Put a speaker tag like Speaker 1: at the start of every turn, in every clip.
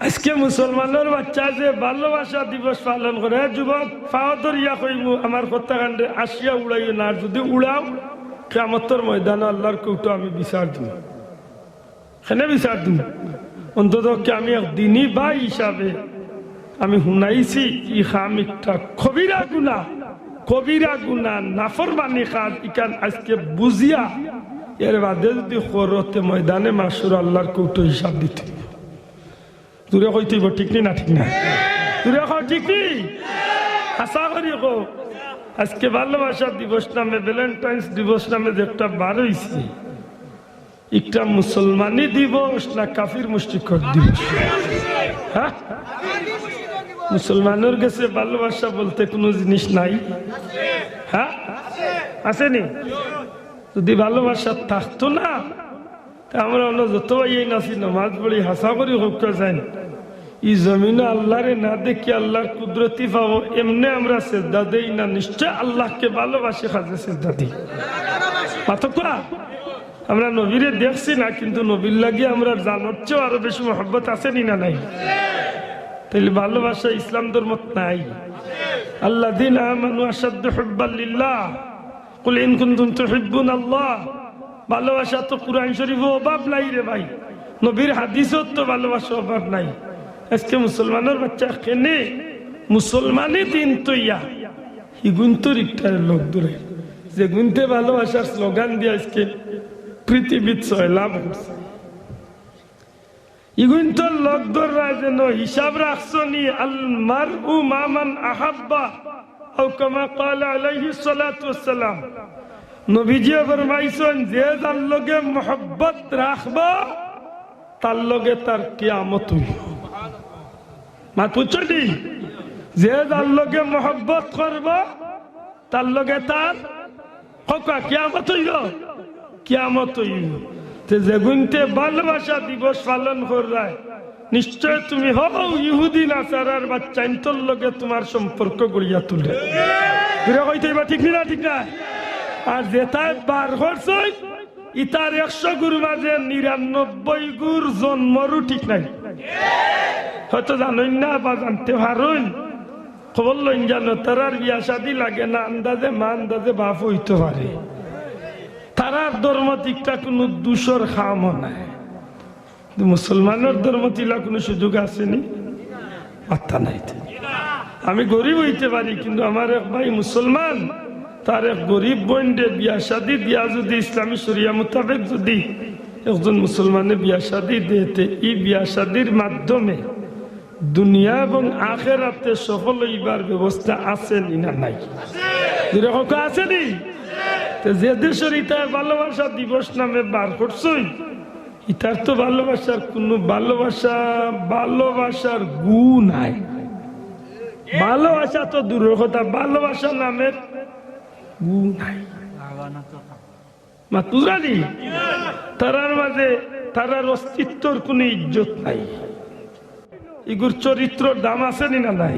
Speaker 1: আজকে মুসলমানের বাচ্চা যে ভালোবাসা দিবস পালন করে, যুবক পাও ধরিয়া কইমু আমার কথা কাণ্ডে আসিয়া উড়াইও না, যদি উড়াও কিয়ামতের ময়দানে আল্লাহর কৌটো আমি বিচার দিব। কেন বিচার দিব? অন্তত আমি এক দিনী ভাই হিসাবে আমি শুনাইছি ই খামিকটা কবিরা গুনাহ, কবিরা গুনাহ, নাফরমানি কাজ। ইকান আজকে বুঝিয়া এর বাদে যদি খরতে ময়দানে মাসুর আল্লাহর কৌটো হিসাব দিতে দূরে কইতেইব, ঠিক না? ঠিক না? দূরে কও, ঠিক নি? আশা করি কো আজকে ভালোবাসা দিবস নামে, ভ্যালেন্টাইন্স দিবস নামে যে একটা বার হইছে, একটা মুসলমানি দিবস না কাফির মুশরিকর দিবস? হ্যাঁ, মুসলমানের কাছে ভালোবাসা বলতে কোনো জিনিস নাই? হ্যাঁ, আসেনি? যদি ভালোবাসা থাকতো না, আমরা অন্য যত ভাই নাচি নামাজ পড়ি হাসা করি হোক যাই, ই জমিনে আল্লাহরে না দেখি আল্লাহর কুদরতি পাবো, এমনি আমরা শ্রদ্ধা দেই না? নিশ্চয় আল্লাহকে ভালোবাসি কাজে শ্রদ্ধা দিই। পার্থক্য? আমরা নবীরে দেখছি না, কিন্তু নবীর লাগে আমরা জানার চেয়েও আরো বেশি মহব্বত আছে নি না নাই? তাইলে ভালোবাসা ইসলাম ধর্মত নাই। আল্লাযীনা আমানু আশাদ্দু হুব্বান লিল্লাহ কুল ইন কুনতুম তুহিব্বুনাল্লাহ। ভালোবাসা তো কুরআন শরীফে অভাব নাই রে ভাই, নবীর হাদিসও তো ভালোবাসা অভাব নাই। আজকে মুসলমানের বাচ্চা কেনে মুসলমানি দিন তো ইয়া হিগুন্তর একটা লোক দূরে যে গুনতে ভালোবাসার স্লোগান দিয়ে আজকে পৃথিবীর লাভ করছে। ইগুন্তর লোক দররা যেন হিসাব রাখছো নি আল মারউ মা মান আহাব্বা আও কামা ক্বালা আলাইহিস সালাতু ওয়াস সালাম। নবীজি ফরমাইছেন যে যার লগে মোহব্বত রাখবা তার লগে তার কিয়ামত হইব। মাত পুছটি, যে যার লগে মোহব্বত করবা তার লগে তার কিয়ামত হইব, কিয়ামত হইব। যে গুনতে ভালোবাসা দিবস পালন করায়, নিশ্চয় তুমি হও ইহুদি নাসারার বাচ্চা, তোর লগে তোমার সম্পর্ক গড়িয়া তুলে কইতে ঠিক না? ঠিক না? আর যেটাই বার করছে ইতার 100 গুর মাঝে 99 গুর জন্মরও ঠিক নাই। হয়তো জানেন না বা জানতে পারেন, খবর লইন জানো তারার বিয়া শাদী লাগে না, আন্দাজে মা আন্দাজে বাপ হইতে পারে। তারার ধর্ম দিকটা কোনো দূষর খামও নাই। মুসলমানের ধর্ম তিলা কোনো সুযোগ আসেনি, মাথা নাই। আমি গরিব হইতে পারি, কিন্তু আমার এক ভাই মুসলমান, তার এক গরিব বোনকে বিয়া শাদী দিয়া যদি ইসলামী শরিয়া মোতাবেক যদি একজন মুসলমানে বিয়া শাদী দিতে, এই বিয়া শাদীর মাধ্যমে দুনিয়া এবং আখিরাতে সফল হইবার ব্যবস্থা আছে না নাই? আসেনি? যে দেশের ইতার ভালোবাসা দিবস নামে বার করছই, ইতার তো ভালোবাসার কোনো ভালোবাসার গুণ নাই। ভালোবাসা তো দূরের কথা, ভালোবাসা নামের গুণ নাই। মাতুরানি তারার মাঝে তারার অস্তিত্বর কোনো ইজ্জত নাই। এগুর চরিত্র দাম আছে না নাই?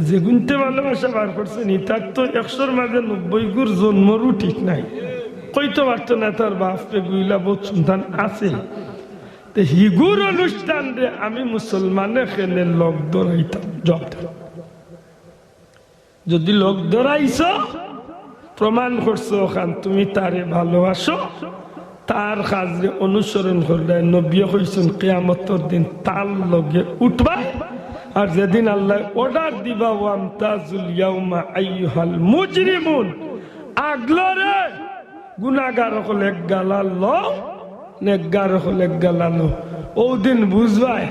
Speaker 1: যে গুনতে ভালোবাসা বার করছেন তার তো 100-র মাঝে 90 গুর জন্মরও ঠিক নাই। কইতে পারতো না তার বাপকে গুইলা বহুত সন্তান আছে। হিগুর অনুষ্ঠান রে আমি মুসলমানে খেলে লোক ধরাইতাম। যদি লোক ধরাইছ প্রমাণ করছো ওখান তুমি তারে ভালোবাসো, তার কাজে অনুসরণ করলে নবী কইছেন কিয়ামতের দিন তার লগে উঠবা। আর যেদিন আল্লাহ অর্ডার দিবা ওয়ামতাজুল ইয়াউমা আইয়ুহাল মুজরিমুন, আগলরে গুনাহগার হলে গালালো, নেকগার হলে গালালো, ও দিন বুঝবাই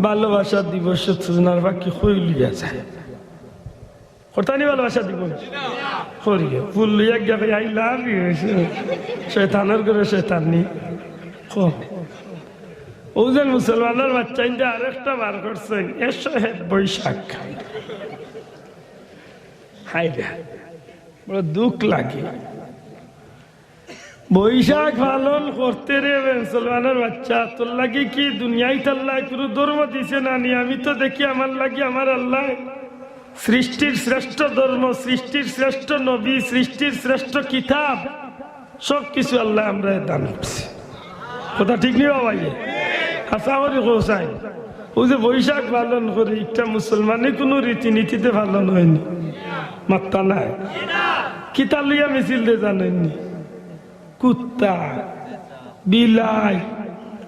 Speaker 1: ভালোবাসা দিবস সুনার বাকি হইলিয়া যায়। কর্তানি ভালোবাসা দিবস করিয়ে ফুল লইয়া গিয়ে আই লাভ ইউ, শয়তানের করে শয়তান নি। ওজন মুসলমানের বাচ্চা ইন্দা আরেকটা বার করছেন, এসো হে বৈশাখ। হাই রে, বড় দুঃখ লাগে। বৈশাখ পালন করতে রে মুসলমানের বাচ্চা, তোর লাগে কি দুনিয়ায় আল্লাহ কোনো ধর্ম দিছে না নি? আমি তো দেখি আমার লাগে আমার আল্লাহ সৃষ্টির শ্রেষ্ঠ ধর্ম, সৃষ্টির শ্রেষ্ঠ নবী, সৃষ্টির শ্রেষ্ঠ কিতাব সব কিছু আল্লাহ আমরা দান করছি। কথা ঠিক নেই ভাই? আশা করি হোসাইন ওই যে বৈশাখ পালন করে একটা মুসলমানে কোনো রীতিনীতিতে পালন হয়নি, মাত্তা নাই। কিতা লইয়া মিছিল দিয়ে জানেননি? কুত্তা, বিলাই,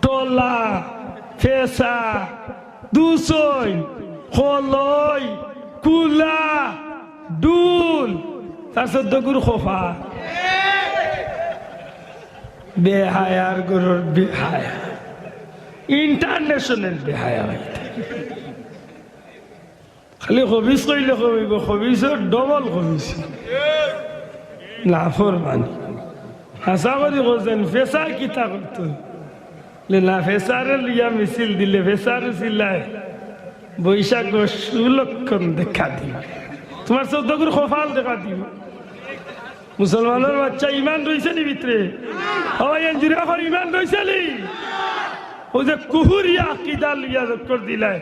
Speaker 1: টলা, ফেসা, দুসই, হলই, কুলা, ডুল, তার 14 গুরু খোফা। বেহায়ার গরুর বেহায়া, ইন্টারন্যাশনাল বেহায়া। খালি হবিস কইলে কইব, হবিসের ডবল হবিস, নাফরমানি। হাসা করি কোন ফেসার কিতা করতো না, ফেসারে লিয়া মিছিল দিলে ফেসার চিল্লায় বৈশাখ সুলক্ষণ দেখা দিব, তোমার 14 গুরু খোফাল দেখা দিব। মুসলমানের বাচ্চা ইমান রয়েছে নি ভিতরে? ইমান রয়েছে নি? ও যে কুহুরিয়া আকিদা লিয়া করে দিলাই।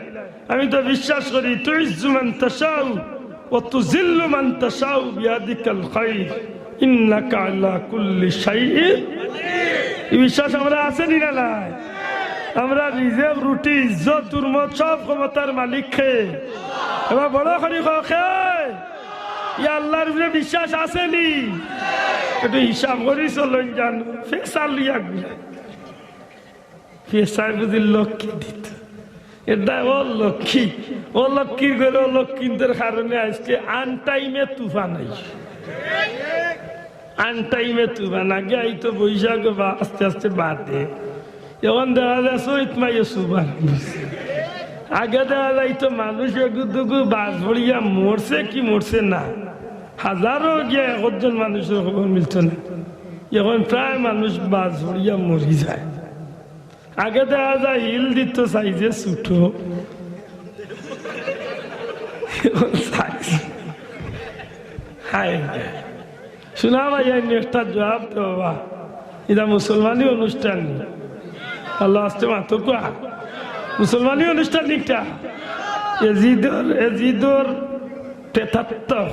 Speaker 1: আমি তো বিশ্বাস করি তুইজ্জু মান তাশাউ ওয়া তুযিল্লু মান তাশাউ বিয়াদিকাল খায়র ইন্নাকা আলা কুল্লি শাইইন। এই বিশ্বাস আমরা আছে নি না নাই? আমরা রিজেক, রুটি, ইজ্জত, দুর্মত সব ক্ষমতার মালিক খে। এবার বড় করি খে আল্লাহর উপরে বিশ্বাস আসেনি? একটু হিসাব করি চলুন জানো। ফেসার লিয়া ফেসার বুঝি লক্ষ্মী দিত, এটা ও লক্ষ্মী, ও লক্ষ্মীর করে ও লক্ষ্মীদের কারণে আজকে আনটাইমে তুফান আইছে। আনটাইমে তুফান আগে আইতো বৈশাখ বা আস্তে আস্তে বাদে, এখন দেখা যায় চৈত মাইয়ে সুবান। আগে দেখা যাইতো মানুষ এগুদুগু বাস ভরিয়া মরছে কি মরছে না, হাজারো গিয়া 1 জন মানুষের খবর মিলত না। এখন প্রায় মানুষ বাস ভরিয়া মরি যায়। আগে দেখা যায় হিল দিত সাইজে ছুটো, শোনা ভাই একটা জবাব তো বাবা, এটা মুসলমানি অনুষ্ঠান আল্লাহ আসতে মাতো কোয়া মুসলমানি অনুষ্ঠান একটা এজিদর 73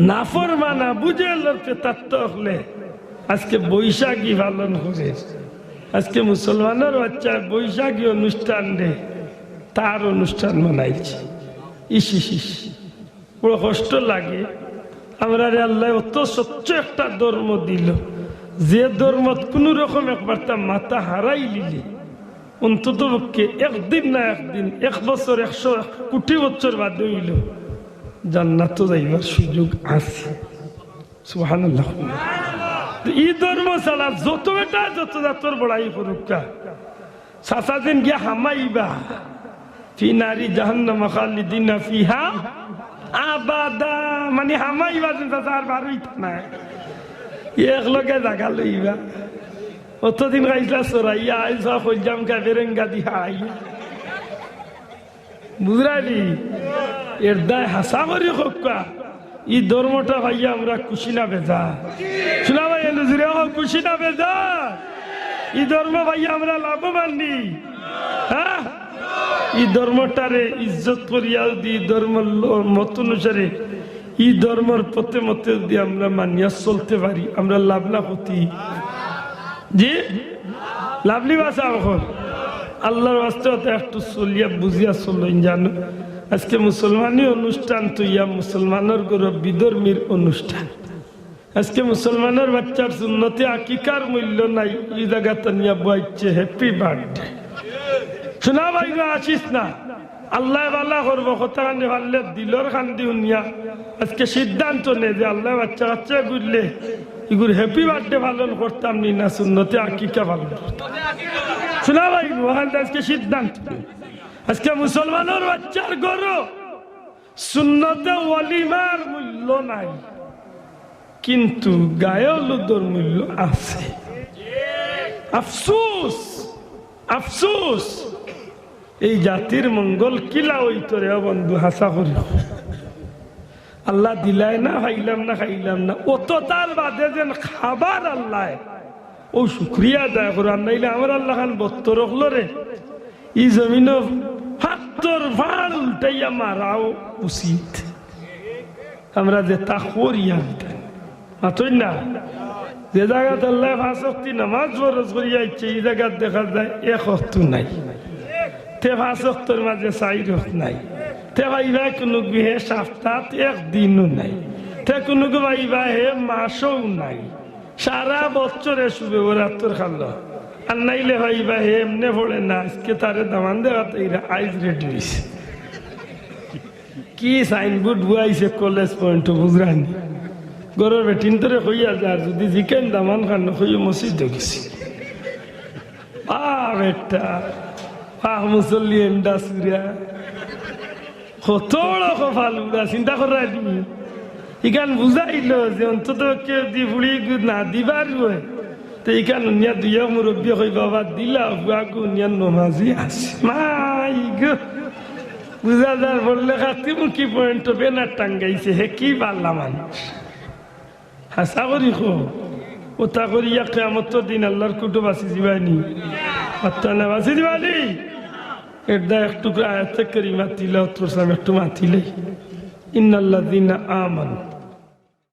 Speaker 1: নাফরমানা বুঝে এলোর 73 হলে আজকে বৈশাখী পালন করে। আজকে মুসলমানের বাচ্চা বৈশাখী অনুষ্ঠান রে তার অনুষ্ঠান মানাইছে। ইস ইস ইস, বড় কষ্ট লাগে। আমরা আল্লাহ অত স্বচ্ছ একটা ধর্ম দিল, যে ধর্ম কোন রকম একবার তা মাথা হারাই লিলে অন্তত পক্ষে একদিন না একদিন, 1 বছর 100 কোটি বছর বাদ হইল জান্নাত যাইবার সুযোগ আছে। সুবহানাল্লাহ। এই ধর্ম ছাড়া যত এটা যত জাতর বড়াই করুকা সাসাদিন গিয়া হামাইবা ফি নারি জাহান্নাম খালিদিনা ফিহা আবাদা, মানে হামাইবা যেন আর বারুই না এক লগে জাগা লইবা। অতদিন গাইলা সরাইয়া আইসা কইজাম কা বেরেঙ্গা দিহা আইয়া বুঝরালি এর দায় হাসা করি হোকা। এই ধর্মটা ভাইয়া আমরা খুশি না বেজা? শোনা ভাই নজরে খুশি না বেজা? এই ধর্ম ভাইয়া আমরা লাভবান নি? হ্যাঁ, এই ধর্মটারে ইজ্জত করিয়া দি ধর্ম মত অনুসারে এই ধর্মের পথে মতে যদি আমরা মানিয়া চলতে পারি আমরা লাভ না ক্ষতি? জি লাভলি বাসা এখন আল্লাহর বাস্তে একটু চলিয়া বুঝিয়া চলেন জানো। আজকে মুসলমানি অনুষ্ঠান তো ইয়া মুসলমানের গৌরব বিধর্মীর অনুষ্ঠান। আজকে মুসলমানের বাচ্চার সুন্নতে আকিকার মূল্য নাই, এই জায়গাতে নিয়ে বইছে হ্যাপি বার্থডে। শোনা ভাই আসিস না, আল্লাহ বালা করবো কথা কান্দি পারলে দিলর কান্দি শুনিয়া আজকে সিদ্ধান্ত নে যে আল্লাহ বাচ্চা কাচ্চা ঘুরলে এগুলো হ্যাপি বার্থডে পালন করতাম নি না সুন্নতে আকিকা পালন করতাম। শোনা ভাই আজকে সিদ্ধান্ত, আজকে মুসলমানের বাচ্চার গরু সুন্নতে ওয়ালিমার মূল্য নাই, কিন্তু গায়লুদর মূল্য আছে। আফসোস আফসোস, এই জাতির মঙ্গল কিলা হইতো রে বন্ধু, হাসা করি আল্লাহ দিলাই না খাইলাম না খাইলাম না, অত তার বাদে যেন খাবার আল্লাহ ও শুক্রিয়া আদায় করার নাইলে আমার আল্লাহ খান বত্তর রখলো রে। এই জমিন হাত্তর ভাড় উল্টাইয়া মারাও উচিত। আমরা যে তা করিয়া মাতই না, যে জায়গাতে আল্লাহ 5 ওয়াক্ত নামাজ ফরজ করিয়া ইচ্ছে এই জায়গায় দেখা যায় 1 ওয়াক্ত নাই। তে 5 ওয়াক্তের মাঝে 4 ওয়াক্ত নাই, তে ভাইবা কোনো হে সপ্তাহ একদিনও নাই, তে কোনো ভাইবা হে মাসও নাই, সারা বছরে শুবে ওরা তোর খালো আর নাইলে ভাইবা হে এমনে পড়ে না আজকে তারে দামান দেওয়াতে আইজ রেডি হয়েছে। কি সাইনবোর্ড বুয়াইছে কলেজ পয়েন্ট বুঝরানি গরর বেটিন তোরে হইয়া যার যদি জিকেন দামান খান হইয়া মসজিদ গেছি বেটা মুসল্লি এন্ডা সুরিয়া কত কপাল উড়া চিন্তা করাই দিবি ইখান বুঝাইল যে অন্তত কেউ দি বুড়ি না দিবার তো ইখান উনিয়া দুইয়া মুরব্বী হই বাবা দিলা বুয়াকু উনিয়া নমাজি আছে মাই গো বুঝা যার বললে খাতিমুখী পয়েন্ট বেনার টাঙ্গাইছে হে কি পারলা মানুষ হাসা করি খো ওটা করি কেমত দিন আল্লাহর কুটু বাঁচি দিবানি না বাঁচি দিবানি এটা একটু আয়াত করিমা তিলাওয়াত করলাম একটু মাতিলে ইন্নাল্লাযীনা আমানু